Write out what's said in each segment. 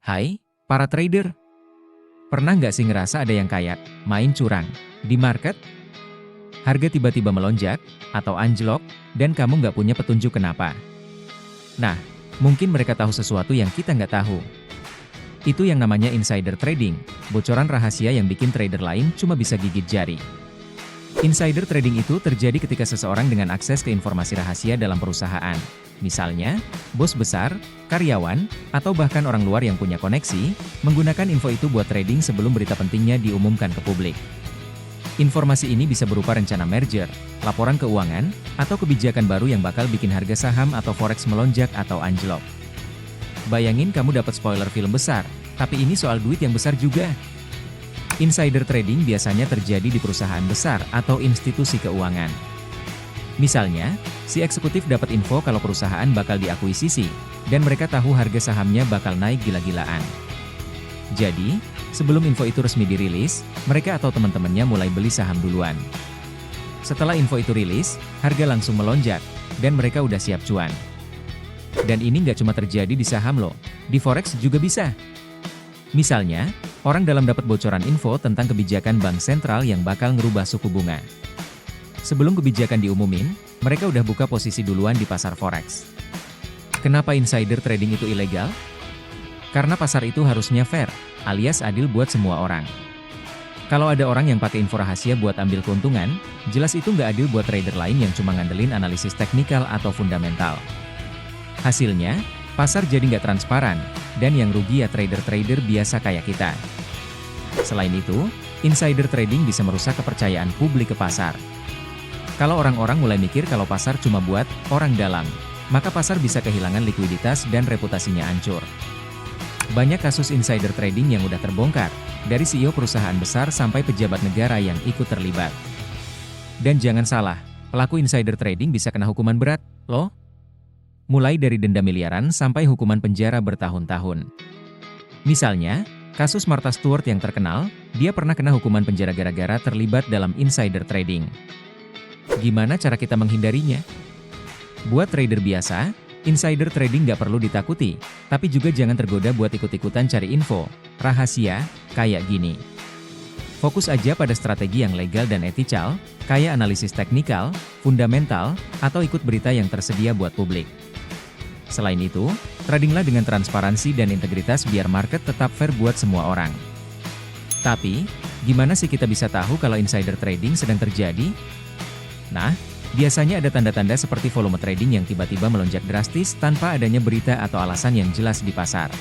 Hai, para trader. Pernah nggak sih ngerasa ada yang kayak main curang di market? Harga tiba-tiba melonjak atau anjlok, dan kamu nggak punya petunjuk kenapa. Nah, mungkin mereka tahu sesuatu yang kita nggak tahu. Itu yang namanya insider trading, bocoran rahasia yang bikin trader lain cuma bisa gigit jari. Insider trading itu terjadi ketika seseorang dengan akses ke informasi rahasia dalam perusahaan. Misalnya, bos besar, karyawan, atau bahkan orang luar yang punya koneksi, menggunakan info itu buat trading sebelum berita pentingnya diumumkan ke publik. Informasi ini bisa berupa rencana merger, laporan keuangan, atau kebijakan baru yang bakal bikin harga saham atau forex melonjak atau anjlok. Bayangin kamu dapat spoiler film besar, tapi ini soal duit yang besar juga. Insider trading biasanya terjadi di perusahaan besar atau institusi keuangan. Misalnya, si eksekutif dapat info kalau perusahaan bakal diakuisisi, dan mereka tahu harga sahamnya bakal naik gila-gilaan. Jadi, sebelum info itu resmi dirilis, mereka atau teman-temannya mulai beli saham duluan. Setelah info itu rilis, harga langsung melonjak, dan mereka udah siap cuan. Dan ini nggak cuma terjadi di saham loh, di forex juga bisa. Misalnya, orang dalam dapat bocoran info tentang kebijakan bank sentral yang bakal ngerubah suku bunga. Sebelum kebijakan diumumin, mereka udah buka posisi duluan di pasar forex. Kenapa insider trading itu ilegal? Karena pasar itu harusnya fair, alias adil buat semua orang. Kalau ada orang yang pakai info rahasia buat ambil keuntungan, jelas itu nggak adil buat trader lain yang cuma ngandelin analisis teknikal atau fundamental. Hasilnya, pasar jadi nggak transparan, dan yang rugi ya trader-trader biasa kayak kita. Selain itu, insider trading bisa merusak kepercayaan publik ke pasar. Kalau orang-orang mulai mikir kalau pasar cuma buat orang dalam, maka pasar bisa kehilangan likuiditas dan reputasinya hancur. Banyak kasus insider trading yang udah terbongkar, dari CEO perusahaan besar sampai pejabat negara yang ikut terlibat. Dan jangan salah, pelaku insider trading bisa kena hukuman berat, loh. Mulai dari denda miliaran sampai hukuman penjara bertahun-tahun. Misalnya, kasus Martha Stewart yang terkenal, dia pernah kena hukuman penjara gara-gara terlibat dalam insider trading. Gimana cara kita menghindarinya? Buat trader biasa, insider trading nggak perlu ditakuti, tapi juga jangan tergoda buat ikut-ikutan cari info rahasia kayak gini. Fokus aja pada strategi yang legal dan etikal, kayak analisis teknikal, fundamental, atau ikut berita yang tersedia buat publik. Selain itu, tradinglah dengan transparansi dan integritas biar market tetap fair buat semua orang. Tapi, gimana sih kita bisa tahu kalau insider trading sedang terjadi? Nah, biasanya ada tanda-tanda seperti volume trading yang tiba-tiba melonjak drastis tanpa adanya berita atau alasan yang jelas di pasar.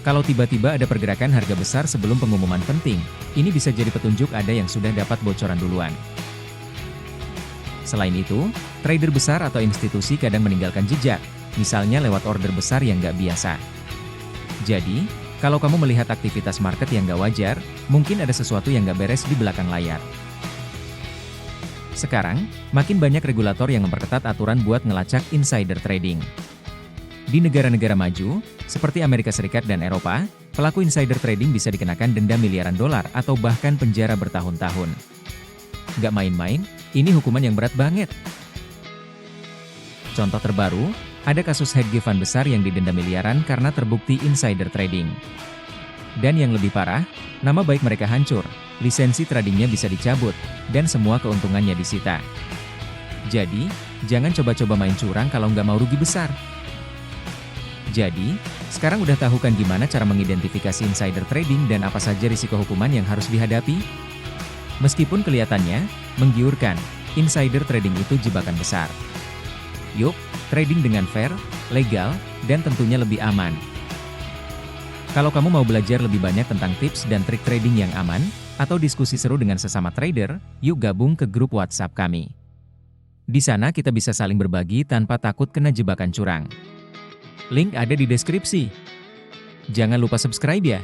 Kalau tiba-tiba ada pergerakan harga besar sebelum pengumuman penting, ini bisa jadi petunjuk ada yang sudah dapat bocoran duluan. Selain itu, trader besar atau institusi kadang meninggalkan jejak, misalnya lewat order besar yang nggak biasa. Jadi, kalau kamu melihat aktivitas market yang nggak wajar, mungkin ada sesuatu yang nggak beres di belakang layar. Sekarang, makin banyak regulator yang memperketat aturan buat ngelacak insider trading. Di negara-negara maju, seperti Amerika Serikat dan Eropa, pelaku insider trading bisa dikenakan denda miliaran dolar atau bahkan penjara bertahun-tahun. Nggak main-main, ini hukuman yang berat banget. Contoh terbaru, ada kasus hedge fund besar yang didenda miliaran karena terbukti insider trading. Dan yang lebih parah, nama baik mereka hancur, lisensi tradingnya bisa dicabut, dan semua keuntungannya disita. Jadi, jangan coba-coba main curang kalau nggak mau rugi besar. Jadi, sekarang udah tahu kan gimana cara mengidentifikasi insider trading dan apa saja risiko hukuman yang harus dihadapi? Meskipun kelihatannya menggiurkan, insider trading itu jebakan besar. Yuk, trading dengan fair, legal, dan tentunya lebih aman. Kalau kamu mau belajar lebih banyak tentang tips dan trik trading yang aman, atau diskusi seru dengan sesama trader, yuk gabung ke grup WhatsApp kami. Di sana kita bisa saling berbagi tanpa takut kena jebakan curang. Link ada di deskripsi. Jangan lupa subscribe ya.